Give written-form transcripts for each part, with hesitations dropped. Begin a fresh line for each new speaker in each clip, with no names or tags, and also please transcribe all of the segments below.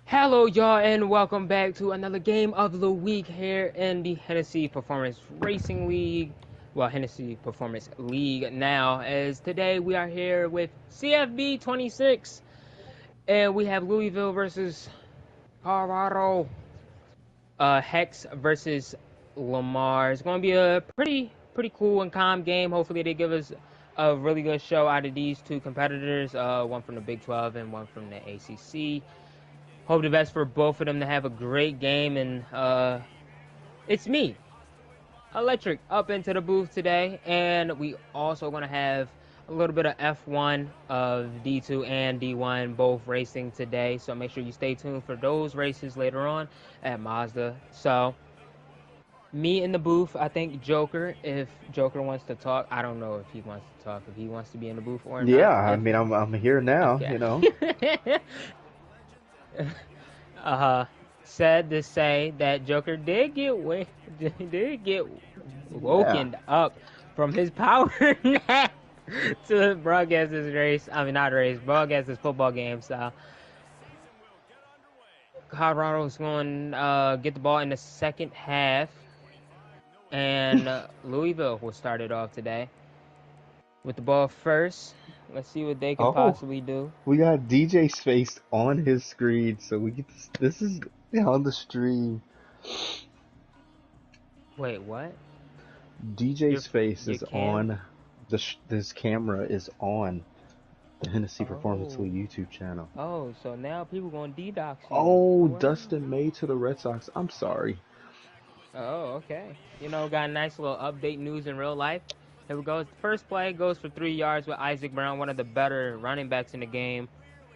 Hello, y'all, and welcome back to another game of the week here in the Hennessy Performance Racing League. Well, Hennessy Performance League now, as today we are here with CFB 26, and we have Louisville versus Colorado, Hex versus Lamar. It's going to be a pretty cool and calm game. Hopefully, they give us a really good show out of these two competitors, one from the Big 12 and one from the ACC. Hope the best for both of them to have a great game. And it's me, Electric, up into the booth today. And we also going to have a little bit of F1 of D2 and D1 both racing today. So make sure you stay tuned for those races later on at Mazda. So me in the booth, I think Joker, if Joker wants to talk. I don't know if he wants to talk, if he wants to be in the booth or
Yeah,
not.
I
If
mean, I'm here now,
Okay.
you know.
uh, Sad to say that Joker did get
Yeah.
woken up from his power nap to broadcast this race. I mean, not race, broadcast this football game. So Colorado's going to get the ball in the second half, and Louisville will start it off today with the ball first. Let's see what they can
Oh,
possibly do.
we got DJ's face on his screen, so we get this is on the stream.
Wait, what? Your
DJ's face
your
is
cam?
on this camera is on the Hennessy Performance
Oh.
League YouTube channel.
Oh, so now people gonna DDoS you.
Oh,
What?
Dustin May to the Red Sox. I'm sorry.
Oh, okay. Got a nice little update news in real life. Here we go. The first play goes for 3 yards with Isaac Brown, one of the better running backs in the game.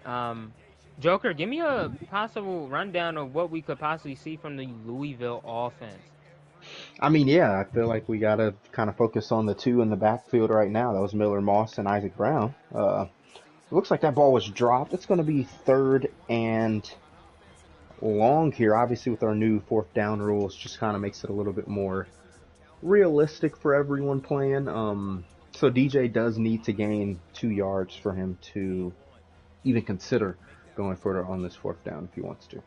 Um, Joker, give me a possible rundown of what we could possibly see from the Louisville offense.
I mean, yeah, I feel like we gotta kind of focus on the two in the backfield right now. That was Miller Moss and Isaac Brown. It looks like that ball was dropped. It's going to be third and long here. Obviously, with our new fourth down rules, just kind of makes it a little bit more realistic for everyone playing. So DJ does need to gain 2 yards for him to even consider going further on this fourth down if he wants to.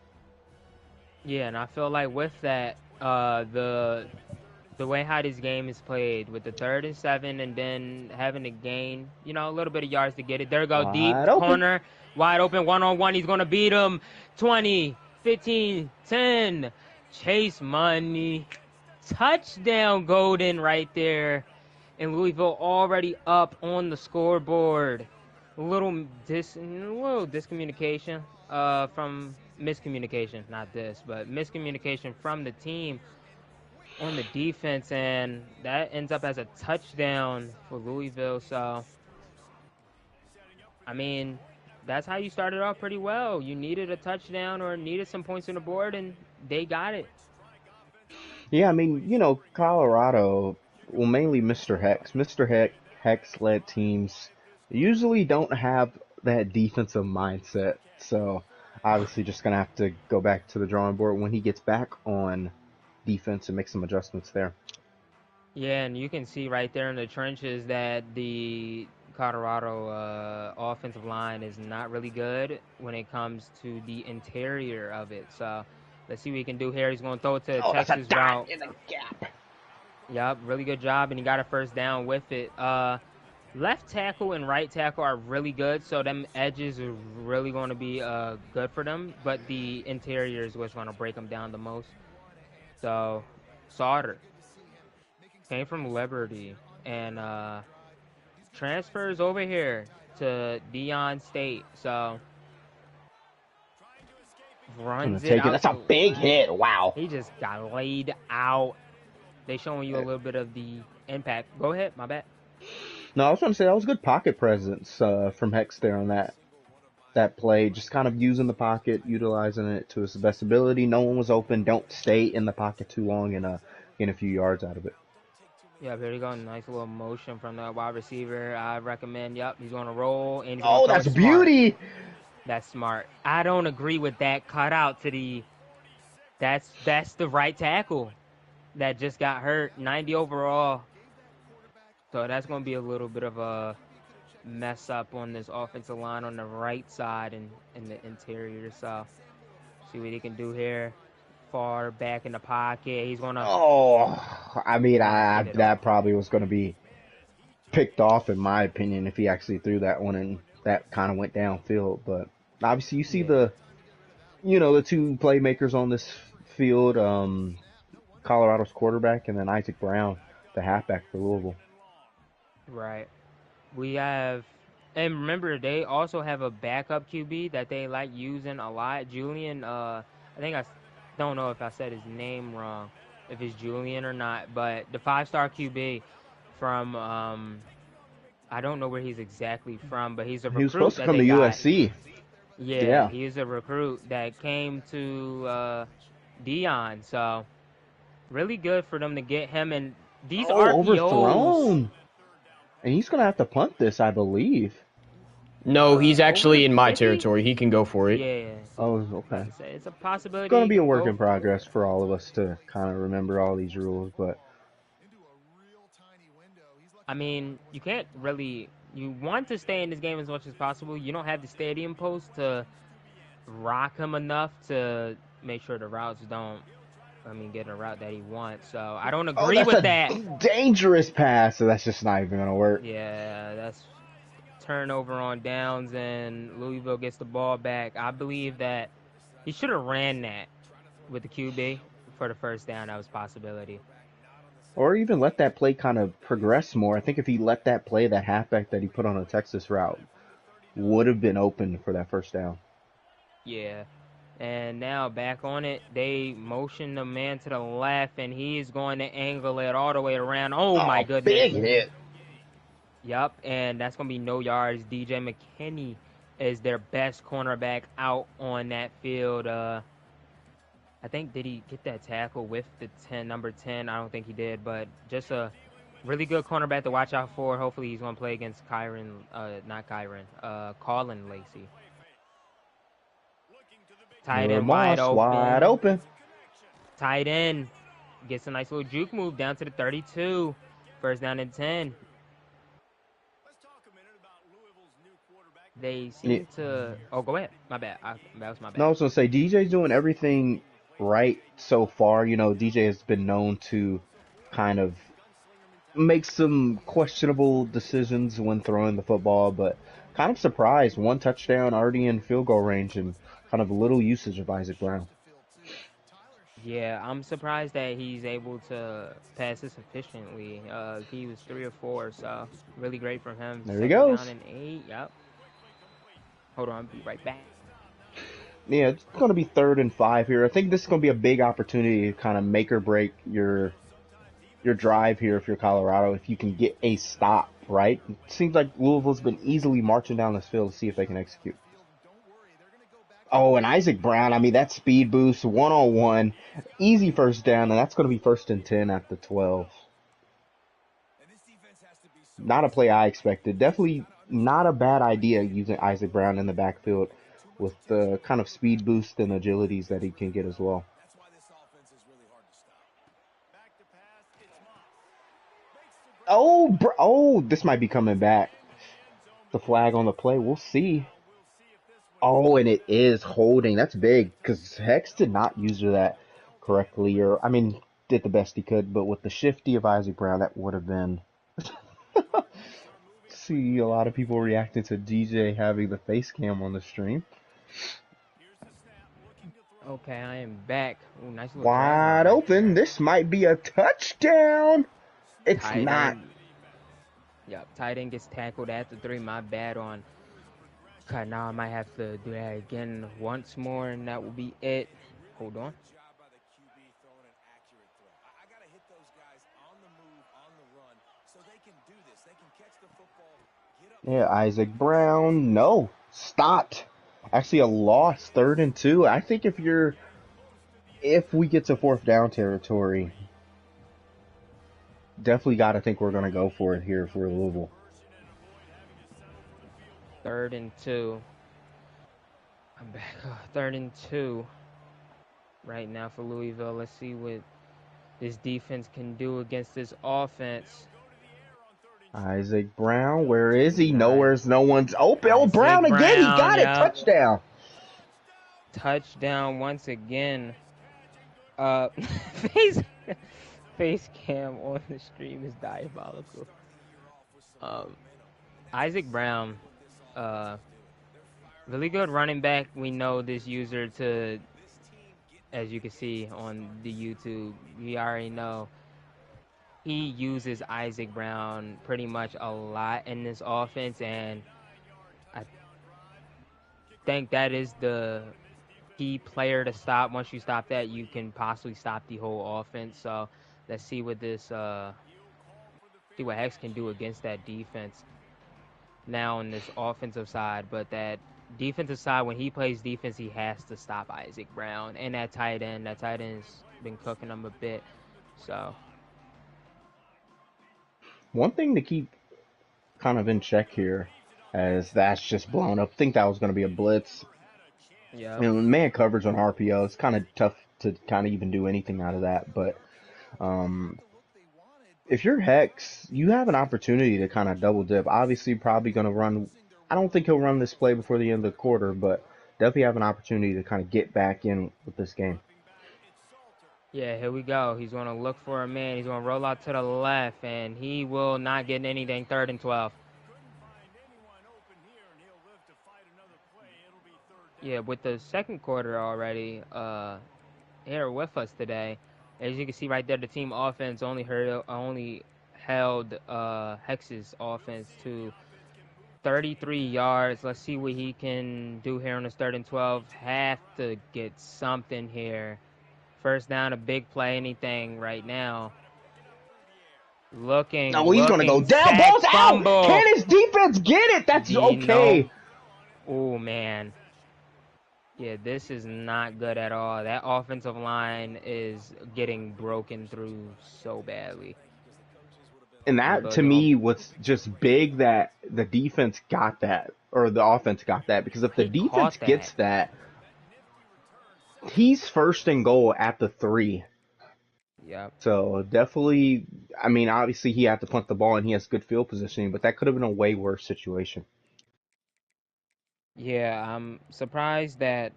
Yeah, and I feel like with that, the way how this game is played, with the 3rd and 7, and then having to gain, a little bit of yards to get it. There go deep
Wide open.
corner, wide open, one-on-one. He's gonna beat him. 20, 15, 10. Chase Money, touchdown, Golden right there, and Louisville already up on the scoreboard. A little discommunication, from miscommunication, not this, but miscommunication from the team on the defense, and that ends up as a touchdown for Louisville. So, I mean, that's how you started off pretty well. You needed a touchdown or needed some points on the board, and they got it.
Yeah, I mean, Colorado, well, mainly Mr. Hex. Hex led teams usually don't have that defensive mindset. So, obviously, just going to have to go back to the drawing board when he gets back on defense and make some adjustments there.
Yeah, and you can see right there in the trenches that the Colorado offensive line is not really good when it comes to the interior of it. So let's see what he can do here. He's going to throw it to
Oh, that's a
Texas
dot
route.
in the gap.
Yep, really good job, and he got a first down with it. Left tackle and right tackle are really good, so them edges are really going to be good for them, but the interior is what's going to break them down the most. So, Sauter came from Liberty and transfers over here to Dion State. So
Gonna
runs it
take it.
out
That's a
to
big
left.
hit. Wow.
He just got laid out. They showing you a little bit of the impact. Go ahead, my bad.
No, I was trying to say that was good pocket presence from Hex there on that play. Just kind of using the pocket, utilizing it to its best ability. No one was open. Don't stay in the pocket too long and gain a few yards out of it.
Yeah, here you go. Nice little motion from the wide receiver. I recommend. Yep, he's going to roll and he's going to
Oh,
throw it
that's
smart.
beauty.
That's smart. I don't agree with that cutout to the. That's the right tackle that just got hurt. 90 overall. So that's going to be a little bit of a mess up on this offensive line on the right side and in the interior. So See what he can do here. Far back in the pocket. He's going to
Oh, I mean,
not get it
that
off.
probably was going to be picked off, in my opinion, if he actually threw that one and that kind of went downfield. But obviously, you see
Yeah,
the two playmakers on this field, Colorado's quarterback and then Isaac Brown, the halfback for Louisville.
right. We have, and remember, they also have a backup QB that they like using a lot. Julian, I think don't know if I said his name wrong, if it's Julian or not, but the 5-star QB from, I don't know where he's exactly from, but he's a
He was supposed
recruit
to
that
come
they
to
got.
USC.
Yeah,
Yeah.
he is a recruit that came to Dion, so really good for them to get him. And these
Oh,
RPOs,
overthrown. And he's going to have to punt this, I believe.
No, he's
over
actually in my
50?
territory. He can go for it.
Yeah,
Oh,
about
okay.
to say it's a
It's
possibility
going to
he
be a
can
work
go
in
for it.
progress for all of us to kind of remember all these rules, but
I mean, you can't really. You want to stay in this game as much as possible. You don't have the stadium post to rock him enough to make sure the routes don't. I mean, get a route that he wants. So I don't
oh,
agree
that's
with
a
that.
dangerous pass, so that's just not even going to work.
Yeah, that's turnover on downs, and Louisville gets the ball back. I believe that he should have ran that with the QB for the first down. That was a possibility.
Or even let that play kind of progress more. I think if he let that play, that halfback that he put on a Texas route would have been open for that first down.
Yeah. And now back on it, they motion the man to the left, and he's going to angle it all the way around. Oh my
Oh, big
goodness.
hit.
Yep, and that's going to be no yards. DJ McKinney is their best cornerback out on that field. I think, did he get that tackle with the number 10? I don't think he did, but just a really good cornerback to watch out for. Hopefully he's going to play against Colin Lacey. Tight
Miller
end wide
Moss wide
open.
open.
Tight end gets a nice little juke move down to the 32. First down and 10. They
Yeah.
seem to. Oh, go ahead. My bad. That was my
No, I
bad.
was gonna say DJ's doing everything right so far. DJ has been known to kind of make some questionable decisions when throwing the football, but kind of surprised. One touchdown already in field goal range and kind of little usage of Isaac Brown.
Yeah, I'm surprised that he's able to pass this efficiently. He was 3 or 4, so really great from him.
There he
Second down
goes.
and 8. Yep. Hold on, I'll be right back.
Yeah, it's going to be 3rd and 5 here. I think this is going to be a big opportunity to kind of make or break your drive here if you're Colorado. If you can get a stop, right? It seems like Louisville's been easily marching down this field to see if they can execute. Oh, and Isaac Brown, I mean, that speed boost, 1-on-1, easy first down, and that's going to be 1st and 10 at the 12. Not a play I expected. Definitely not a bad idea using Isaac Brown in the backfield with the kind of speed boost and agilities that he can get as well. Oh, this might be coming back. The flag on the play, we'll see. Oh, and it is holding. That's big because Hex did not use that correctly, or I mean, did the best he could, but with the shifty of Isaac Brown, that would have been. See a lot of people reacting to DJ having the face cam on the stream.
Okay, I am back. Ooh, nice little drag route
Wide
right
open.
there.
This might be a touchdown. It's
Tight
not.
end. Yep, tight end gets tackled at the 3. My bad on. Okay, now I might have to do that again once more, and that will be it. Hold on.
Yeah, Isaac Brown. No, stopped. Actually, a loss. 3rd and 2. I think if we get to 4th down territory, definitely got to think we're going to go for it here for Louisville.
3rd and 2. I'm back. 3rd and 2 right now for Louisville. Let's see what this defense can do against this offense.
Isaac Brown, where is he?
Nice.
No one's open. Oh,
Isaac
Brown again. He
Brown,
got it.
yeah.
Touchdown.
touchdown once again. Face face cam on the stream is diabolical. Isaac Brown, really good running back. We know this user to, as you can see on the YouTube, we already know he uses Isaac Brown pretty much a lot in this offense, and I think that is the key player to stop. Once you stop that, you can possibly stop the whole offense. So let's see what this see what Hex can do against that defense now on this offensive side. But that defensive side, when he plays defense, he has to stop Isaac Brown and that tight end. That tight end's been cooking him a bit. So
One thing to keep kind of in check here, as that's just blown up. I think that was going to be a blitz.
yeah,
You know, man coverage on RPO, it's kind of tough to kind of even do anything out of that. But if you're Hex, you have an opportunity to kind of double dip. Obviously, probably going to run. I don't think he'll run this play before the end of the quarter, but definitely have an opportunity to kind of get back in with this game.
yeah, here we go. He's going to look for a man. He's going to roll out to the left, and he will not get anything. 3rd and 12. Yeah, with the second quarter already here with us today, as you can see right there, the team offense only held Hex's offense to 33 yards. Let's see what he can do here on his 3rd and 12. Have to get something here. First down, a big play, anything right now. Looking.
No, he's going to go down. Ball's out. Can his defense get it? That's okay.
Oh, man. Yeah, this is not good at all. That offensive line is getting broken through so badly.
And that, to me, was just big that the defense got that, or the offense got that, because if the defense gets that, he's 1st and goal at the 3.
Yeah.
So definitely, I mean, obviously he had to punt the ball and he has good field positioning, but that could have been a way worse situation.
Yeah, I'm surprised that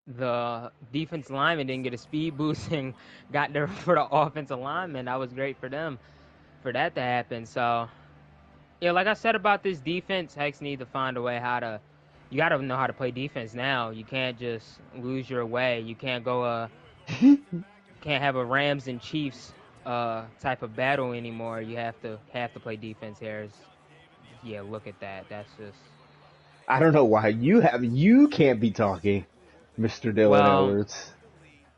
the defense lineman didn't get a speed boost and got there for the offensive lineman. That was great for them, for that to happen. So, yeah, like I said about this defense, Hex need to find a way you got to know how to play defense now. You can't just lose your way. You can't go can't have a Rams and Chiefs type of battle anymore. You have to play defense here. Yeah, look at that. That's just.
I don't know why you can't be talking, Mr. Dylan Edwards.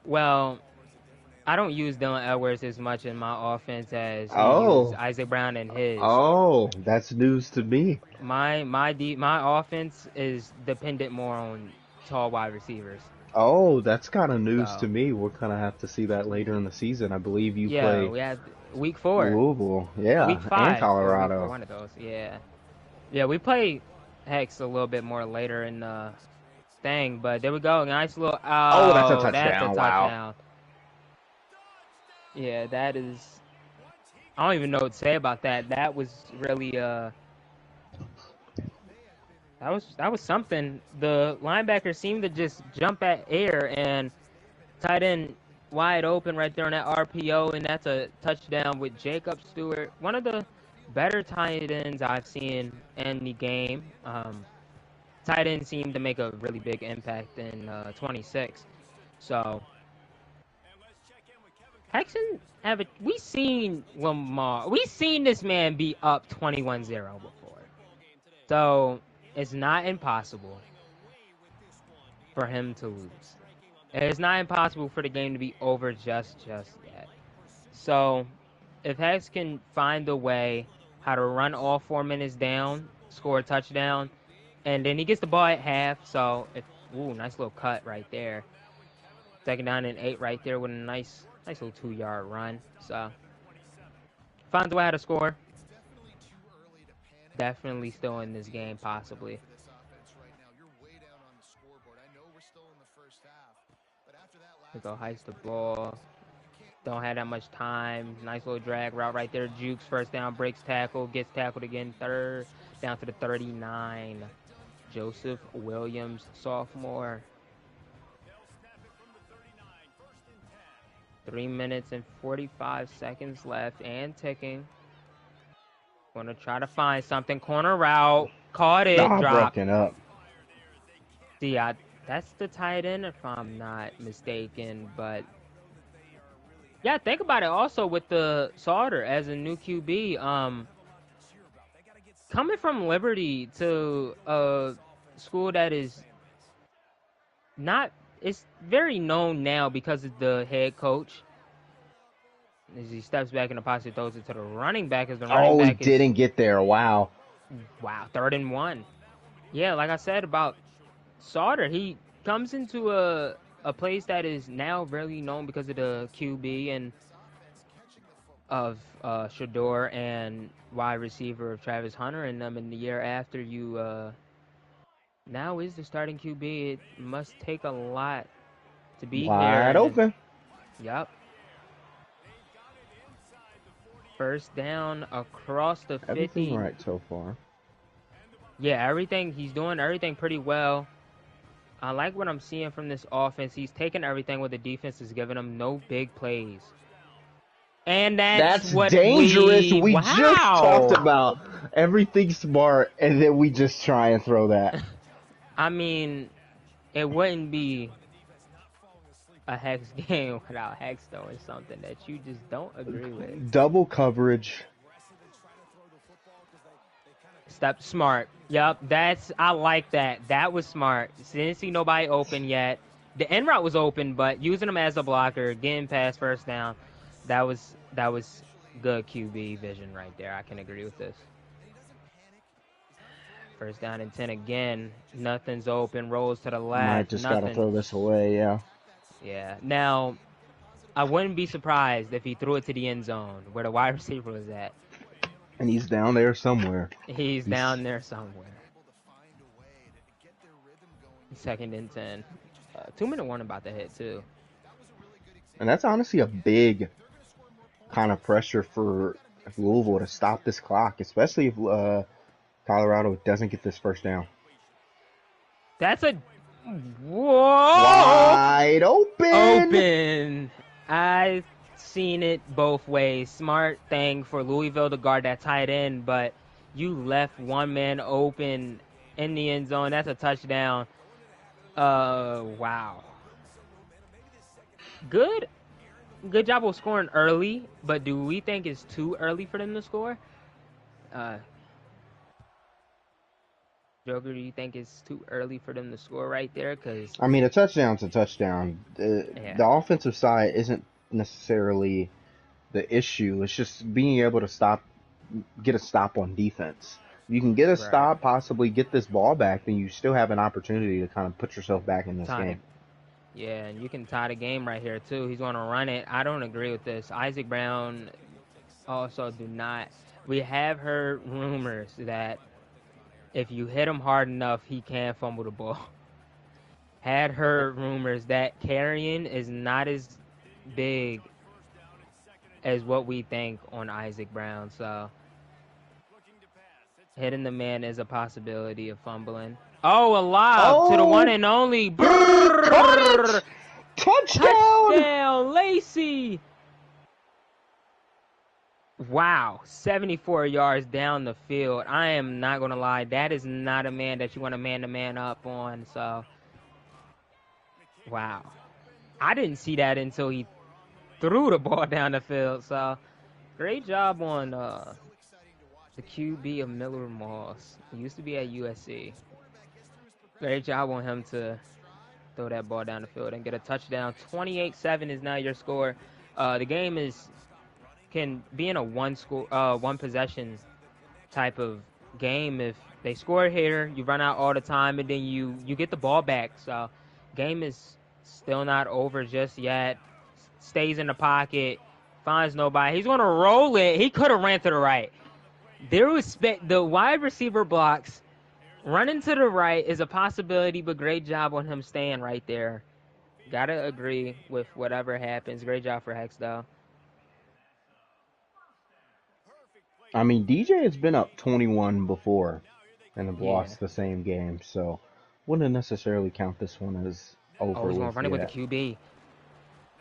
Well, I don't use Dylan Edwards as much in my offense as he uses Isaac Brown in his.
Oh, that's news to me.
My offense is dependent more on tall wide receivers.
Oh, that's kind of news to me. We'll kind of have to see that later in the season. I believe you play.
Yeah, we have week 4.
Louisville, yeah,
week 5,
and Colorado.
One of those, yeah. Yeah, we play Hex a little bit more later in the thing, but there we go. Nice little.
Oh, that's a touchdown!
That's a touchdown.
Wow.
Yeah, that is. I don't even know what to say about that. That was really That was something. The linebacker seemed to just jump at air and tight end wide open right there on that RPO, and that's a touchdown with Jacob Stewart, one of the better tight ends I've seen in the game. Tight ends seem to make a really big impact in 26. So Hexen we seen Lamar. We seen this man be up 21-0 before. So it's not impossible for him to lose. It's not impossible for the game to be over just yet. So if Hex can find a way how to run all 4 minutes down, score a touchdown, and then he gets the ball at half. So nice little cut right there. 2nd down and 8 right there with a nice little 2-yard run. So finds a way how to score. Definitely still in this game, possibly. We go heist the ball. Don't have that much time. Nice little drag route right there. Jukes 1st down, breaks tackle, gets tackled again. 3rd down to the 39. Joseph Williams, sophomore. 3 minutes and 45 seconds left and ticking. Gonna try to find something. Corner route. Caught it. Dropped.
Broken up.
See, that's the tight end if I'm not mistaken. But yeah, think about it also with the Sauter as a new QB. Coming from Liberty to a school that is not, it's very known now because of the head coach. As he steps back in the pocket, throws it to the running back. As the running back
he didn't get there. Wow.
3rd and 1. Yeah, like I said about Sauter, he comes into a place that is now really known because of the QB and of Shador and wide receiver of Travis Hunter and them. In the year after, you now is the starting QB. It must take a lot to be here.
Wide open.
Yep. First down across the 50.
Everything right so far.
Yeah, everything. He's doing everything pretty well. I like what I'm seeing from this offense. He's taking everything what the defense is giving him. No big plays. And that's what
dangerous. We
wow.
just talked about everything smart, and then we just try and throw that.
I mean, it wouldn't be a Hex game without Hex throwing something that you just don't agree with.
Double coverage.
Step smart. Yep, I like that. That was smart. Didn't see nobody open yet. The end route was open, but using him as a blocker, getting past first down, that was good QB vision right there. I can agree with this. First down and 10 again. Nothing's open. Rolls to the left.
Might just gotta throw this away. Yeah.
Yeah. Now, I wouldn't be surprised if he threw it to the end zone where the wide receiver was at.
And he's down there somewhere.
He's down there somewhere. 2nd and 10. 2-minute warning about the hit, too.
And that's honestly a big kind of pressure for Louisville to stop this clock, especially if Colorado doesn't get this first down.
That's a... Whoa!
Wide open!
I've seen it both ways. Smart thing for Louisville to guard that tight end, but you left one man open in the end zone. That's a touchdown. Wow. Good job of scoring early, but do we think it's too early for them to score? Joker, do you think it's too early for them to score right there? Because
I mean, a touchdown's a touchdown. The offensive side isn't necessarily the issue. It's just being able to get a stop on defense. You can get a stop, possibly get this ball back, then you still have an opportunity to kind of put yourself back in this game.
Yeah, and you can tie the game right here, too. He's going to run it. I don't agree with this. Isaac Brown also do not. We have heard rumors that if you hit him hard enough, he can fumble the ball. Had heard rumors that carrying is not as big as what we think on Isaac Brown. So hitting the man is a possibility of fumbling. Oh, a lob to the one and only. Touchdown, Lacey. Wow, 74 yards down the field. I am not going to lie. That is not a man that you want to man-to-man up on. So, wow. I didn't see that until he threw the ball down the field. So, great job on the QB of Miller Moss. He used to be at USC. Great job on him to throw that ball down the field and get a touchdown. 28-7 is now your score. The game can be in a one possession type of game. If they score here, you run out all the time, and then you get the ball back. So game is still not over just yet. Stays in the pocket, finds nobody. He's going to roll it. He could have ran to the right. There was the wide receiver blocks. Running to the right is a possibility, but great job on him staying right there. Gotta agree with whatever happens. Great job for Hex, though.
I mean, DJ has been up 21 before. and have
Yeah.
lost the same game. So wouldn't necessarily count this one as
Oh,
over
he's gonna
with
run it with the
yet.
QB.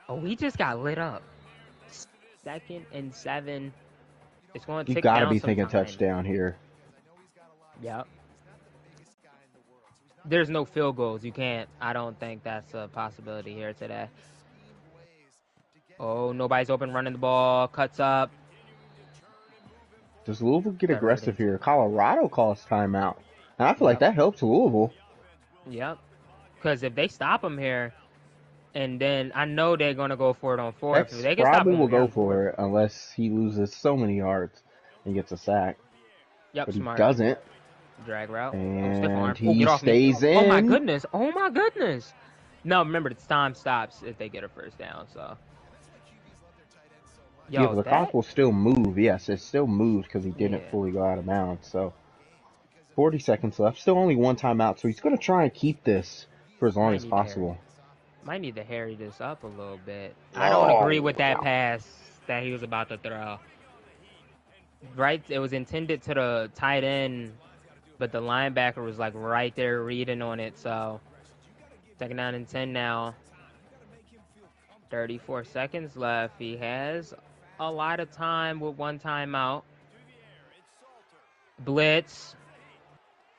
Oh, he just got lit up. 2nd and 7. It's gonna
You
tick
got to
down
be
some
thinking
time.
touchdown here.
Yep. There's no field goals. You can't. I don't think that's a possibility here today. Oh, nobody's open running the ball. Cuts up.
Does Louisville get
3rd
aggressive
and
here?
2.
Colorado calls timeout. And I feel like
Yep.
that helps Louisville.
Yep. Because if they stop him here, and then I know they're gonna go for it on 4th. If
X
they can stop
probably
him
will
here
go
on 4th.
for it unless he loses so many yards and gets a sack.
Yep.
But he
Smart.
doesn't.
Drag route. Oh, stiff
And
arm. Oh,
he
get off me.
stays
Oh my
in.
goodness. Oh my goodness. No, remember the time stops if they get a first down. So.
Yeah,
Yo,
but the
that.
clock will still move. Yes, it still moves because he didn't
Yeah.
fully go out of bounds. So 40 seconds left. Still only one timeout. So he's going to try and keep this for as long
Might
as
need to hurry.
possible.
Might need to hurry this up a little bit. I don't agree
Oh,
with that pass that he was about to throw. Right, it was intended to the tight end, but the linebacker was like right there reading on it. So 2nd down and 10 now. 34 seconds left. He has a lot of time with one timeout. Blitz.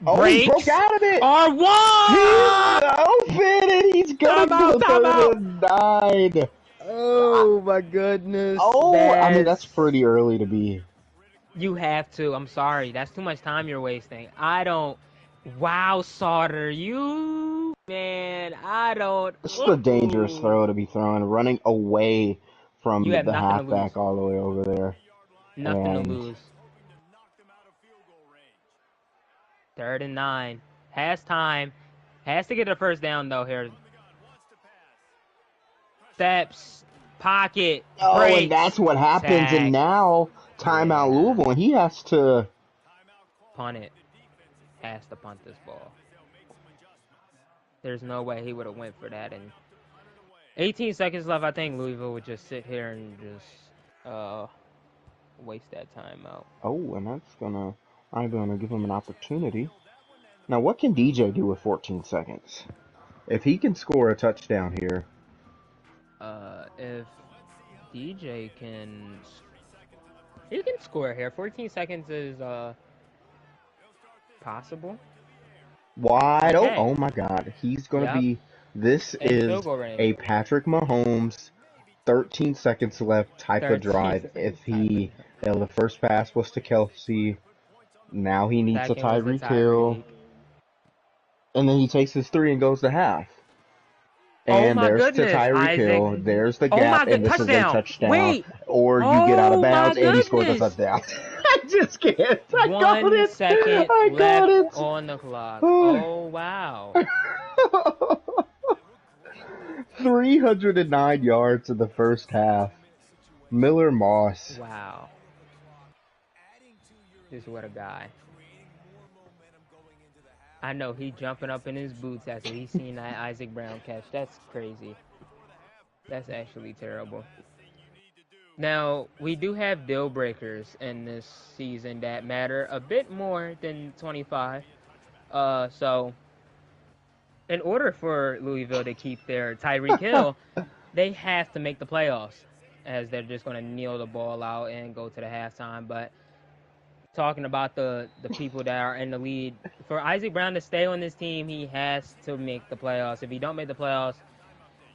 Oh, he broke
Breaks.
out of it.
R1!
He's open and he's going to
Timeout.
3rd and 9.
Oh my goodness.
Oh, I mean, that's pretty early to be.
You have to. I'm sorry. That's too much time you're wasting. I don't. Wow, Sauter. You. Man, I don't.
This is a dangerous throw to be throwing, running away from
You
the
have nothing to lose.
halfback all the way over there.
Nothing to
And
lose. 3rd and 9. Has time. Has to get a first down, though, here. Steps. Pocket.
oh,
Breaks.
and that's what happens.
Sack.
And now timeout Louisville, and he has to
Punt it. Has to punt this ball. There's no way he would have went for that. And 18 seconds left. I think Louisville would just sit here and just waste that timeout.
Oh, and I'm gonna give him an opportunity. Now, what can DJ do with 14 seconds? If he can score a touchdown here.
If DJ can... He can score here. 14 seconds is possible.
Wide open.
Okay.
Oh my God. He's going to be. This
And
is
field goal range.
a Patrick Mahomes 13 seconds left type of
13
drive.
seconds
If he. The first pass was to Kelsey. Now he needs a
Second was
Tyreek Hill. And then he takes his 3 and goes to half. And there's
goodness,
to Tyreek
Isaac.
Hill. There's the
Oh
gap.
my
And this
touchdown.
is a touchdown.
Wait.
Or you get out of bounds and he scores a
goodness.
touchdown. I just can't. I got
1
it.
second
I got
left
it.
on the clock. Oh, wow.
309 yards in the first half. Miller Moss.
Wow. Just what a guy. I know he jumping up in his boots after he seen that Isaac Brown catch. That's crazy. That's actually terrible. Now, we do have deal breakers in this season that matter a bit more than 25. So, in order for Louisville to keep their Tyreek Hill, they have to make the playoffs, as they're just going to kneel the ball out and go to the halftime. But talking about the people that are in the lead, for Isaac Brown to stay on this team, he has to make the playoffs. If he don't make the playoffs,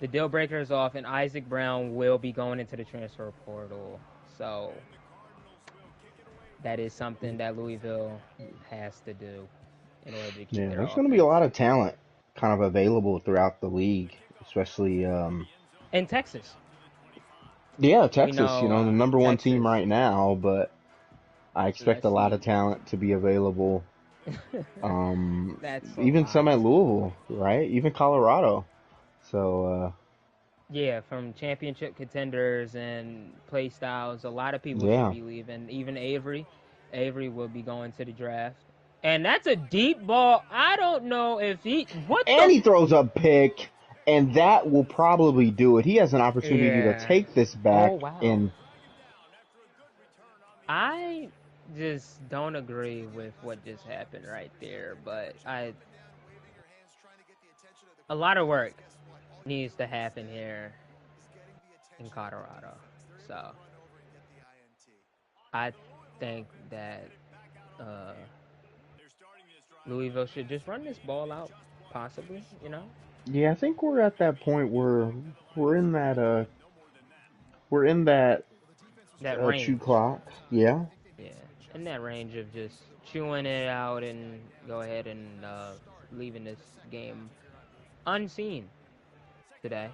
the deal breaker is off, and Isaac Brown will be going into the transfer portal. So that is something that Louisville has to do in order to keep their
there's going to be a
offense.
lot of talent kind of available throughout the league, especially
in Texas.
Yeah, Texas,
know,
the number one
Texas.
team right now, but I expect a lot of talent to be available.
That's
even some at Louisville, right? Even Colorado. So
yeah, from championship contenders and play styles, a lot of people should be leaving. Even Avery will be going to the draft. And that's a deep ball. I don't know if he...
he throws a pick, and that will probably do it. He has an opportunity to take this back.
Oh, wow.
And
I just don't agree with what just happened right there, but a lot of work needs to happen here in Colorado. So I think that Louisville should just run this ball out, possibly, you know?
Yeah, I think we're at that point where we're in that we're in that
That
chew
range.
clock. Yeah.
Yeah. In that range of just chewing it out and go ahead and leaving this game unseen today.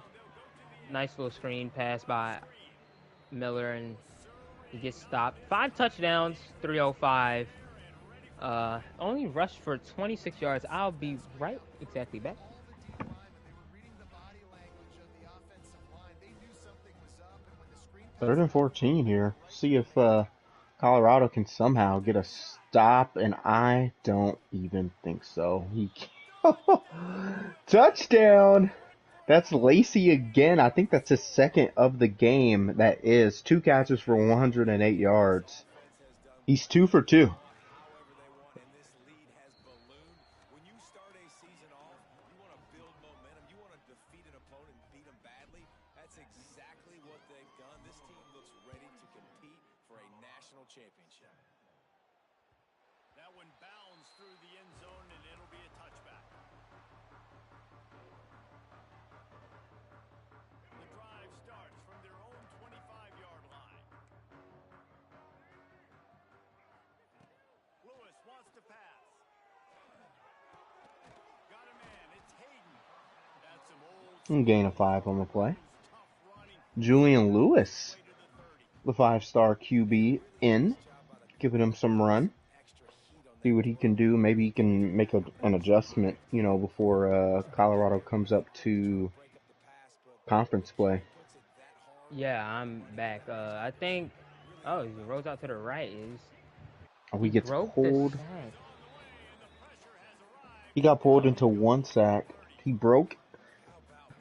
Nice little screen pass by Miller, and he gets stopped. 5 touchdowns, 305. Only rushed for 26 yards. I'll be right exactly back.
3rd and 14 here. See if Colorado can somehow get a stop, and I don't even think so. He touchdown. That's Lacey again. I think that's his second of the game. That is 2 catches for 108 yards. He's 2 for 2. Gain of 5 on the play. Julian Lewis, the 5-star QB, in, giving him some run. See what he can do. Maybe he can make an adjustment, before Colorado comes up to conference play.
Yeah, I'm back. I think. Oh, he rolls out to the right.
He gets
broke
pulled.
the sack.
He got pulled into 1 sack. He broke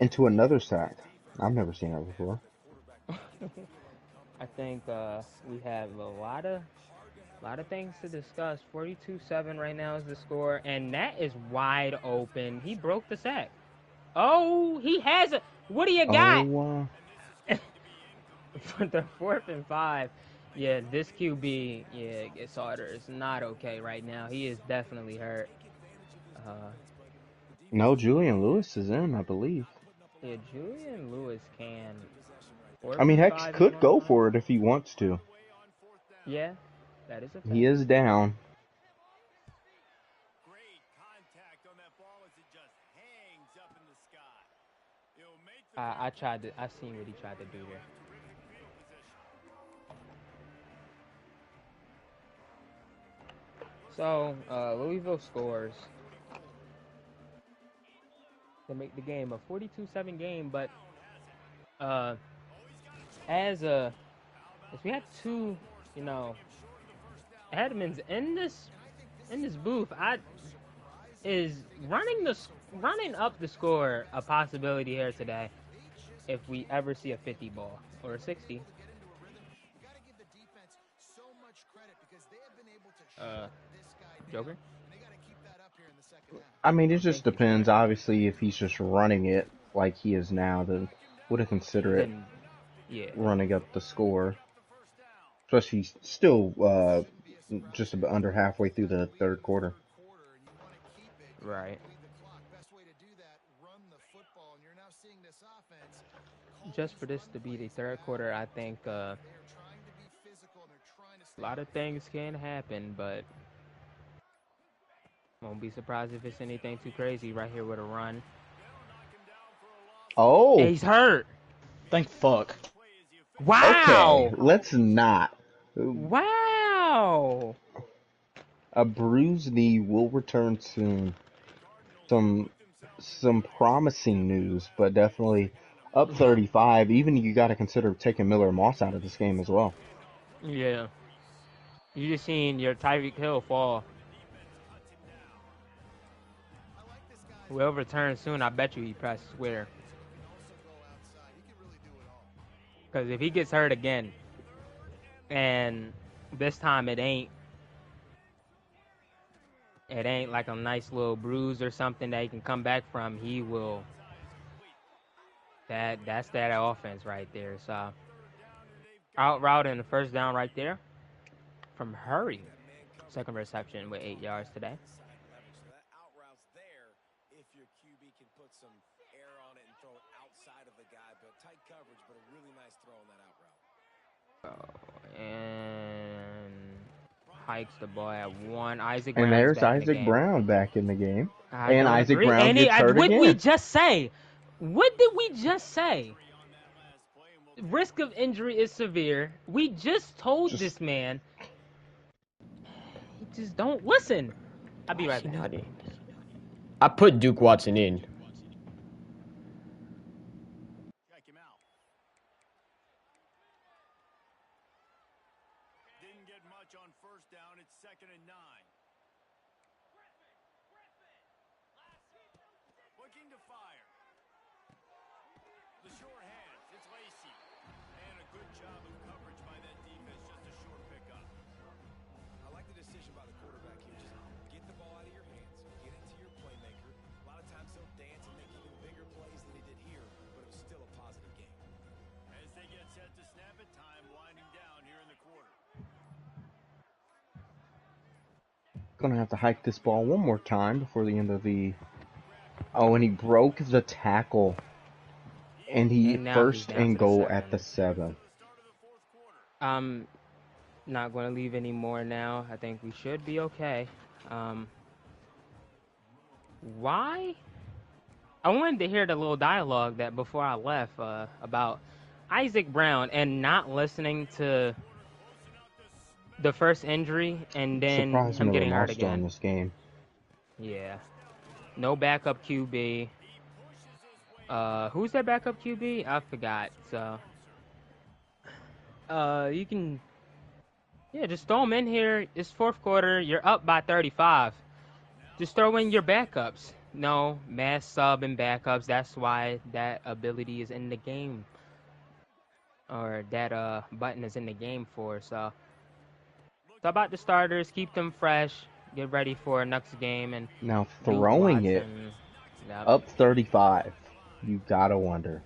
into another sack. I've never seen that before.
I think we have a lot of things to discuss. 42-7 right now is the score, and that is wide open. He broke the sack. Oh, he has a. What do you got?
Oh,
For the 4th and 5. Yeah, this QB, Sauter is not okay right now. He is definitely hurt.
no, Julian Lewis is in, I believe.
Yeah, Julian Lewis can.
I mean, Hex could go for it if he wants to.
Yeah, that is a fact.
He is down.
I seen what he tried to do there. So, Louisville scores to make the game a 42-7 game, but as we had 2, admins in this booth, is running up the score a possibility here today if we ever see a 50 ball or a 60. Joker?
I mean, it just depends. Obviously, if he's just running it like he is now, then wouldn't consider it running up the score. Especially still just about under halfway through the 3rd quarter.
Right. Just for this to be the 3rd quarter, I think a lot of things can happen, but won't be surprised if it's anything too crazy right here with a run.
Oh!
Hey, he's hurt!
Thank fuck.
Wow!
Okay, let's not.
Wow!
A bruised knee will return soon. Some promising news, but definitely up 35. Even you got to consider taking Miller Moss out of this game as well.
Yeah. You just seen your Tyreek Hill fall. Will return soon. I bet you he pressed swear. Because if he gets hurt again, and this time it ain't it ain't like a nice little bruise or something that he can come back from. He will. That's that offense right there. So out route in the first down right there from Hurry. Second reception with 8 yards today.
So that out route's there if your QB can put some air on it and throw it outside of the guy, but tight coverage, but a really nice throw on that out route.
And hikes the ball at 1. Isaac
And
Brown's
there's
back in the
Isaac
game.
Brown back in the game.
I
And
don't
Isaac
agree.
Brown
And
gets hurt
what
again.
we just say? What did we just say? Risk of injury is severe. We just told this man. He just don't listen. I'll be right back.
I put Duke Watson in.
Check him out. Didn't get much on first down. It's 2nd and 9. Looking to fire. The short hands. It's Lacey. And a good job of coverage by that defense. Just a short pickup.
I like the decision by the quarterback here. Just get the ball out of your hands. Get it to your playmaker. A lot of times he'll dance and make even bigger plays than he did here, but it was still a positive game.
As they get set to snap it, time winding down here in the quarter.
Gonna have to hike this ball one more time before the end of the. Oh, and he broke the tackle. And first and goal at the 7.
I'm not going to leave any more now. I think we should be okay. Why? I wanted to hear the little dialogue that before I left about Isaac Brown and not listening to the first injury and then him getting hurt again.
In this game.
Yeah. No backup QB. Who's their backup QB? I forgot. So, you can, just throw them in here. It's fourth quarter. You're up by 35. Just throw in your backups. No, mass sub and backups. That's why that ability is in the game. Or that button is in the game for. So about the starters. Keep them fresh. Get ready for next game. And
now throwing it up 35. You gotta wonder.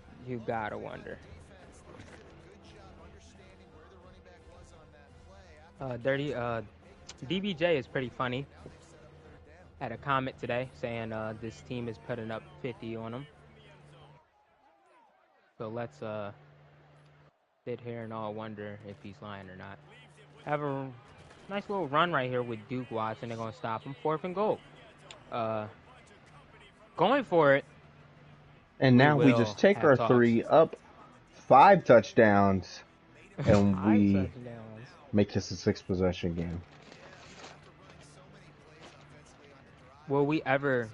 DBJ is pretty funny. Had a comment today saying this team is putting up 50 on them. So let's sit here and all wonder if he's lying or not. Have a nice little run right here with Duke Watson. They're gonna stop him. 4th and goal. Going for it.
And now we just take our 3 up, 5 touchdowns, and we make this a 6-possession game.
Will we ever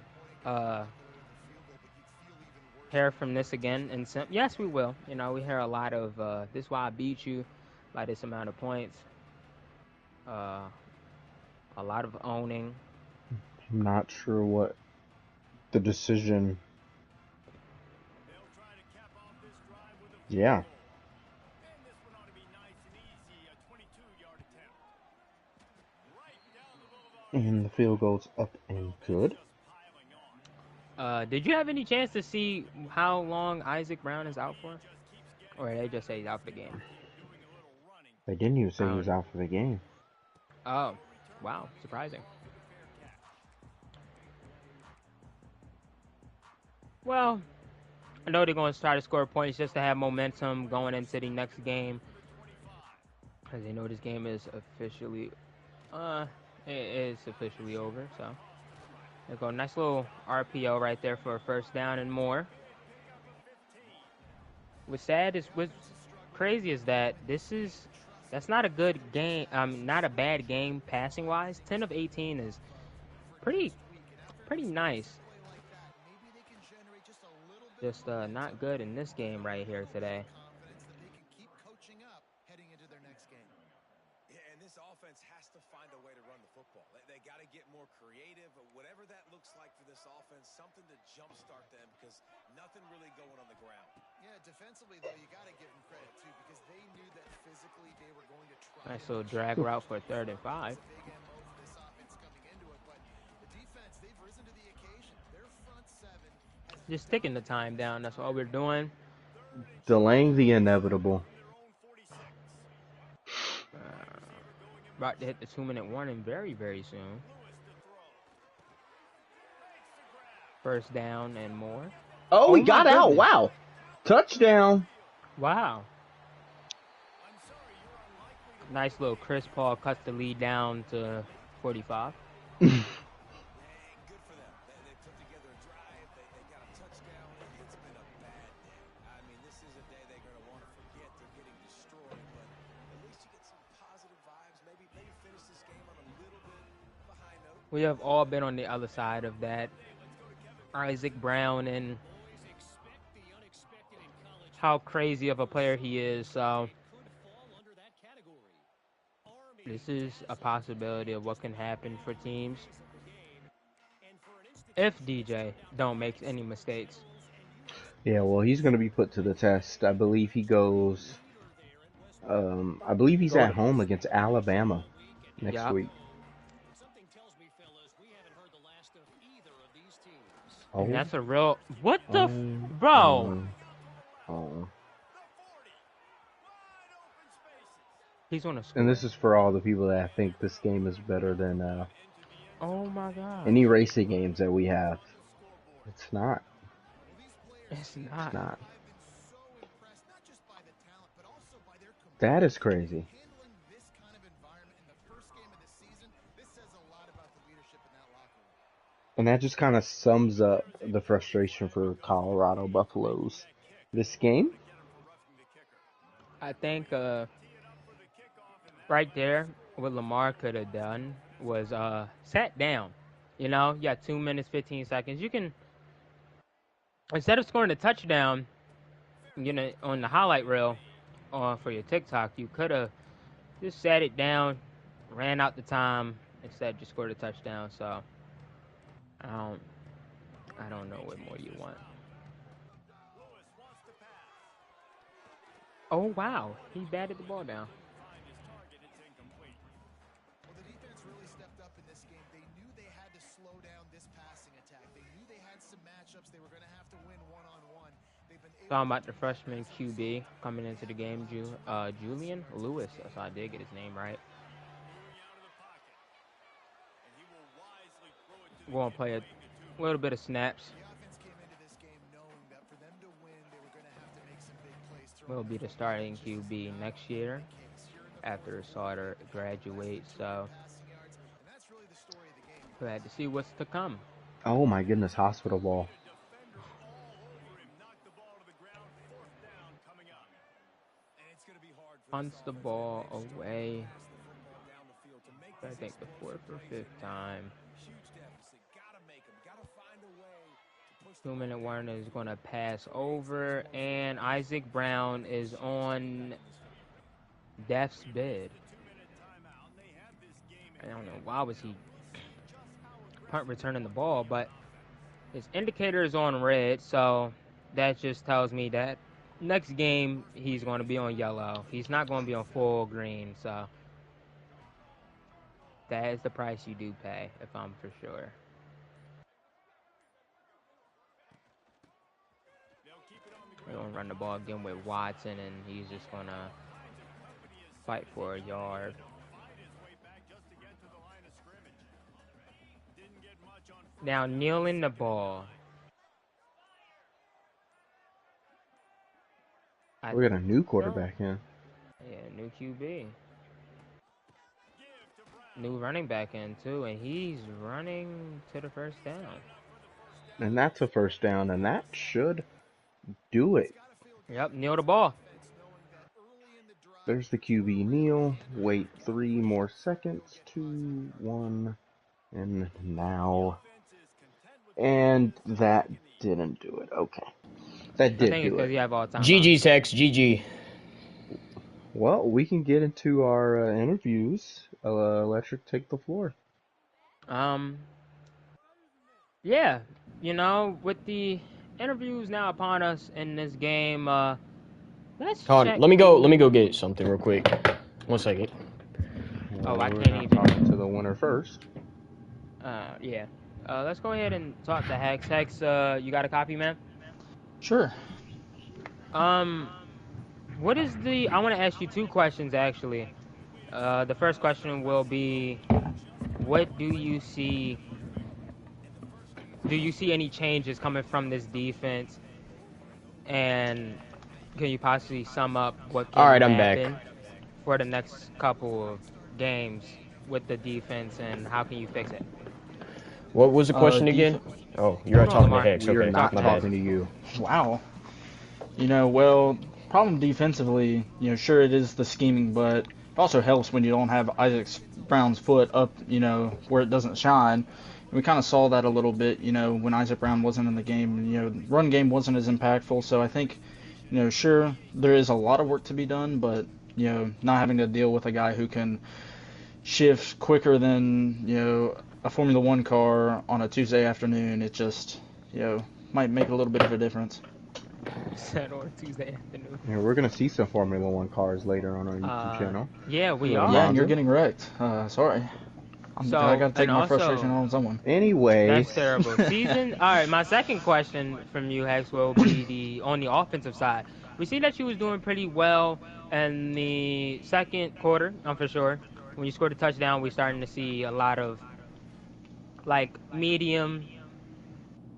hear from this again? And yes, we will. You know, we hear a lot of this is why I beat you by this amount of points. A lot of owning.
I'm not sure what the decision. Yeah. And the field goes up and good.
Did you have any chance to see how long Isaac Brown is out for? Or did they just say he's out for the game?
They didn't even say he was out for the game.
Oh, wow. Surprising. Well, I know they're going to try to score points just to have momentum going into the next game. Because they know this game is officially, over. So, there go. Nice little RPO right there for a first down and more. What's crazy is that that's not a good game. Not a bad game passing wise. 10 of 18 is pretty nice. Just not good in this game right here today.
Yeah, and this offense has to find a way to run the football. They got to get more creative, whatever that looks like for this offense, something to jumpstart them because nothing really going on the ground.
Yeah, defensively, though, you got to give them credit, too, because they knew that physically they were going to try.
Nice little drag route for 3rd and 5. Just ticking the time down. That's all we're doing.
Delaying the inevitable.
About to hit the 2-minute warning very, very soon. First down and more.
Oh, he
my
got out.
goodness.
Wow. Touchdown.
Wow. Nice little Chris Paul cuts the lead down to 45.
Hey, good for them. They put together a drive. They got a touchdown. It's been a bad day. I mean, this is a day they're going to want to forget. They're getting destroyed, but at least you get some positive vibes. Maybe finish this game on a little bit of a high note.
We have all been on the other side of that. Isaac Brown and how crazy of a player he is. So this is a possibility of what can happen for teams if DJ don't make any mistakes.
Yeah, well, he's going to be put to the test. I believe he goes. I believe he's at home against Alabama next week.
Oh, and that's a real. What the bro? He's on a score.
And this is for all the people that think this game is better than
oh my god,
any racing games that we have. It's not.
It's not.
It's not. That is crazy. And that just kind of sums up the frustration for Colorado Buffaloes this game.
I think right there, what Lamar could have done was sat down. You know, you got 2 minutes, 15 seconds. You can, instead of scoring a touchdown, you know, on the highlight reel for your TikTok, you could have just sat it down, ran out the time, instead just scored a touchdown. So I don't know what more you want. Oh wow, he batted the ball down.
Well, the defense really stepped up in this game. They knew they had to slow down this passing attack. They knew they had some matchups they were going to have to win one-on-one. They've been able
Talking about the freshman QB coming into the game, Julian Lewis. That's how I did get his name right. We're going to play a little bit of snaps.
The offense came into this game knowing that for them to win, they were going to have to make some big plays.
Will be the starting QB next year after Sauter graduates. So glad to see what's to come.
Oh my goodness, hospital ball.
Punts the ball away. I think the 4th or 5th time. 2-minute warning is going to pass over, and Isaac Brown is on death's bed. I don't know why was he punt returning the ball, but his indicator is on red, so that just tells me that next game he's going to be on yellow. He's not going to be on full green, so that is the price you do pay, if I'm for sure. We're going to run the ball again with Watson, and he's just going to fight for a yard. Now kneeling the ball.
We got a new quarterback in.
Yeah, new QB. New running back in, too, and he's running to the first down.
And that's a first down, and that should do it.
Yep, kneel the ball.
There's the QB kneel. Wait 3 more seconds. 2, 1, and now. And that didn't do it. Okay. That did
I think it's
do
because
it.
you have all time.
GG, Sex. GG.
Well, we can get into our interviews. Electric, take the floor.
Yeah, you know, with the interviews now upon us in this game, let's
Hold
check.
on, let me go get something real quick. 1 second.
Oh, I
We're
can't
not
even.
talking to the winner first.
Yeah. Let's go ahead and talk to Hex. Hex, you got a copy, man?
Sure.
Um, what is the? I want to ask you two questions actually. The first question will be, what do you see? Do you see any changes coming from this defense? And can you possibly sum up what
All
can
right, I'm back.
happen for the next couple of games with the defense, and how can you fix it?
What was the question
Def.
again? Oh, you're
Hold on,
talking to
Lamar.
Hex.
We are
Okay,
Talking
not
my
to
bad.
Hex.
talking to you.
Wow. Well, problem defensively, sure it is the scheming, but it also helps when you don't have Isaac Brown's foot up, where it doesn't shine. We kind of saw that a little bit, when Isaac Brown wasn't in the game. Run game wasn't as impactful. So I think, sure, there is a lot of work to be done, but, not having to deal with a guy who can shift quicker than, a Formula One car on a Tuesday afternoon, it just, might make a little bit of a difference.
Said on Tuesday afternoon.
Yeah, we're gonna see some Formula One cars later on our YouTube channel.
Yeah,
A
we
little
Yeah,
are.
and you're
Monza.
getting wrecked. Sorry. I
So,
got to take
and
my frustration
also,
out on someone.
that's
Anyways,
terrible. Season. All right, my second question from you, Hex, will be the on the offensive side. We see that you was doing pretty well in the second quarter, for sure. When you scored a touchdown, we're starting to see a lot of like medium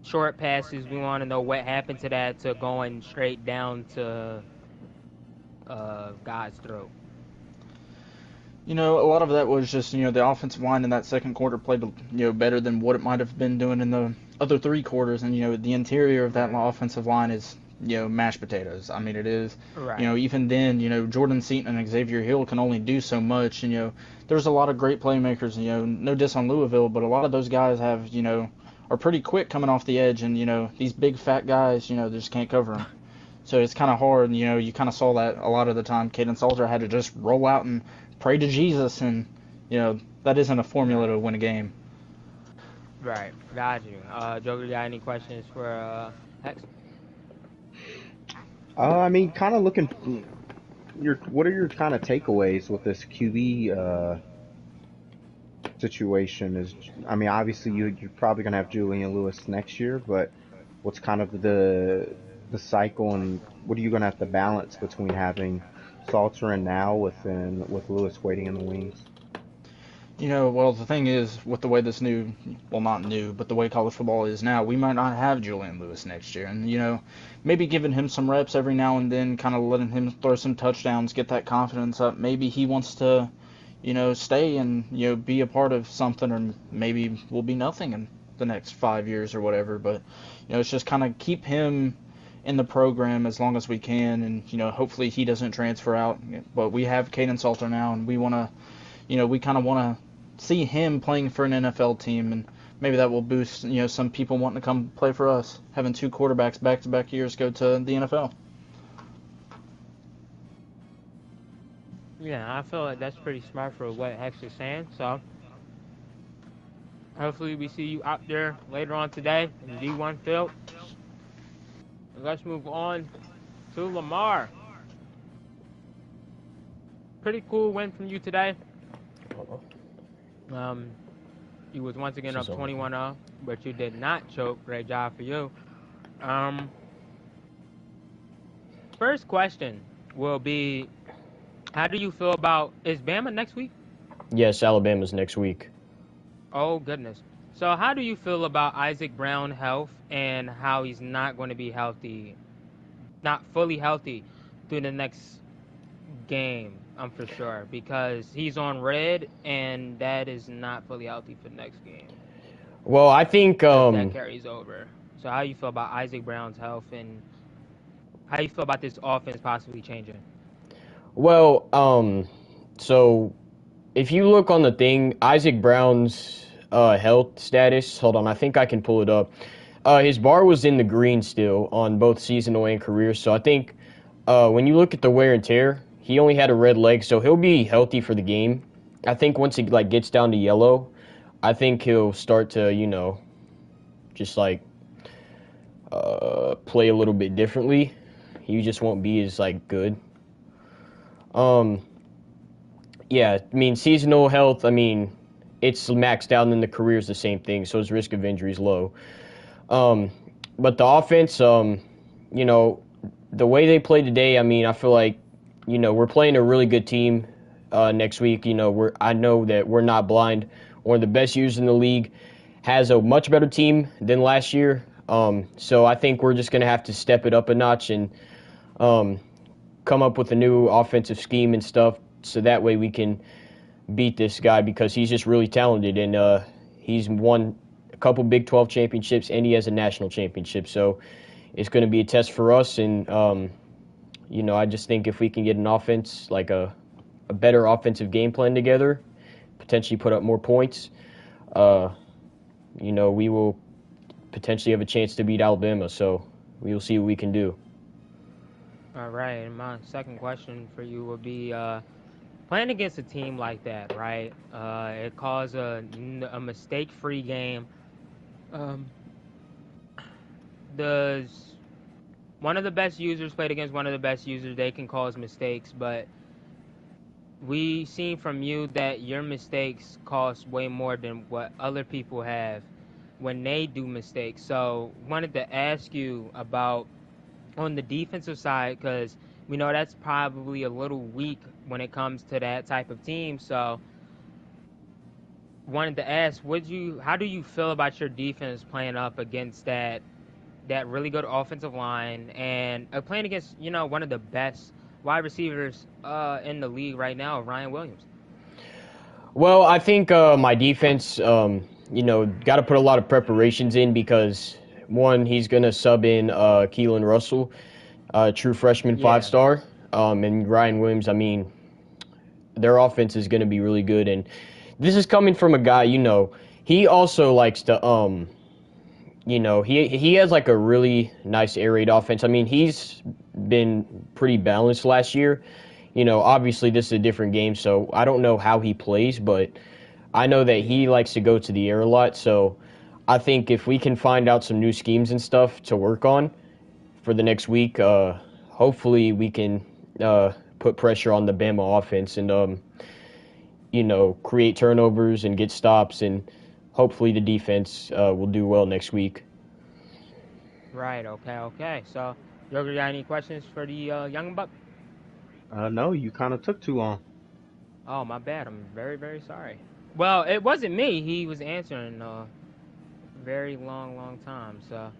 short passes. We want to know what happened to that to going straight down to God's throat.
A lot of that was just, the offensive line in that second quarter played, better than what it might have been doing in the other three quarters. And, the interior of that offensive line is, mashed potatoes. I mean, it is.
Right.
Even then, Jordan Seaton and Xavier Hill can only do so much. And, there's a lot of great playmakers, no diss on Louisville, but a lot of those guys have, are pretty quick coming off the edge. And, these big fat guys, they just can't cover them. So it's kind of hard, you kind of saw that a lot of the time. Caden Salter had to just roll out and pray to Jesus, and, that isn't a formula
Right.
to win a game.
Right. Got you. Joker, got any questions for Hex?
I mean, kind of looking. What are your kind of takeaways with this QB situation? I mean, obviously you're probably gonna have Julian Lewis next year, but what's kind of the cycle, and what are you gonna have to balance between having Salter and now with Lewis waiting in the wings?
Well, the thing is, with the way this new, well, not new, but the way college football is now, we might not have Julian Lewis next year. And, maybe giving him some reps every now and then, kind of letting him throw some touchdowns, get that confidence up. Maybe he wants to, stay and, be a part of something, or maybe will be nothing in the next 5 years or whatever. But, it's just kind of keep him in the program as long as we can, and, hopefully he doesn't transfer out. But we have Caden Salter now, and we want to, we kind of want to see him playing for an NFL team, and maybe that will boost, some people wanting to come play for us. Having two quarterbacks back-to-back years go to the NFL.
Yeah, I feel like that's pretty smart for what Hex is saying. So hopefully we see you out there later on today in the D1 field. And let's move on to Lamar. Pretty cool win from you today. You was once again up 21-0, but you did not choke. Great job for you. First question will be, how do you feel about, is Bama next week?
Yes, Alabama's next week.
Oh, goodness. So how do you feel about Isaac Brown health and how he's not going to be healthy, not fully healthy through the next game, for sure, because he's on red and that is not fully healthy for the next game.
Well, I think
If that carries over. So how you feel about Isaac Brown's health and how you feel about this offense possibly changing?
well, so if you look on the thing, Isaac Brown's health status, hold on, I think I can pull it up. His bar was in the green still on both seasonal and career, so I think when you look at the wear and tear, he only had a red leg, so he'll be healthy for the game. I think once he gets down to yellow, I think he'll start to, just play a little bit differently. He just won't be as good. Yeah, I mean seasonal health. I mean, it's maxed out, and then the career is the same thing, so his risk of injury is low. But the offense, you know, the way they played today, I mean, I feel like, you know, we're playing a really good team next week. You know, I know that we're not blind. One of the best users in the league has a much better team than last year. So I think we're just going to have to step it up a notch and come up with a new offensive scheme and stuff, so that way we can beat this guy, because he's just really talented, and he's won a couple Big 12 championships, and he has a national championship. So it's going to be a test for us, and you know, I just think if we can get an offense, like a better offensive game plan together, potentially put up more points, you know, we will potentially have a chance to beat Alabama. So we will see what we can do.
All right, and my second question for you would be playing against a team like that, right? It calls a mistake-free game. Um, does one of the best users played against one of the best users, they can cause mistakes, but we seen from you that your mistakes cost way more than what other people have when they do mistakes. So wanted to ask you about on the defensive side, because we know that's probably a little weak when it comes to that type of team. So wanted to ask, how do you feel about your defense playing up against that really good offensive line, and playing against, you know, one of the best wide receivers in the league right now, Ryan Williams?
Well, I think my defense, you know, got to put a lot of preparations in, because one, he's going to sub in Keelan Russell, true freshman
Yeah.
5-star, and Ryan Williams. I mean, their offense is going to be really good, and this is coming from a guy, you know, he also likes to, you know, he has like a really nice air raid offense. I mean, he's been pretty balanced last year. You know, obviously this is a different game, so I don't know how he plays, but I know that he likes to go to the air a lot. So I think if we can find out some new schemes and stuff to work on for the next week, hopefully we can put pressure on the Bama offense and, you know, create turnovers and get stops, and hopefully the defense will do well next week.
Right. Okay. So, Joker, got any questions for the young buck?
No, you kind of took too long.
Oh, my bad. I'm very, very sorry. Well, it wasn't me. He was answering very long time. So,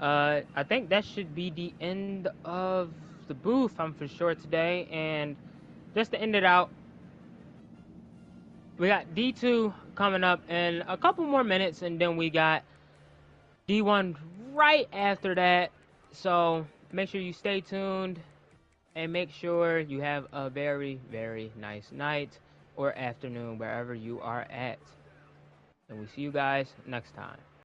I think that should be the end of the booth. I'm for sure today. And just to end it out, we got D2 coming up in a couple more minutes, and then we got D1 right after that. So make sure you stay tuned, and make sure you have a very, very nice night or afternoon wherever you are at. And we see you guys next time.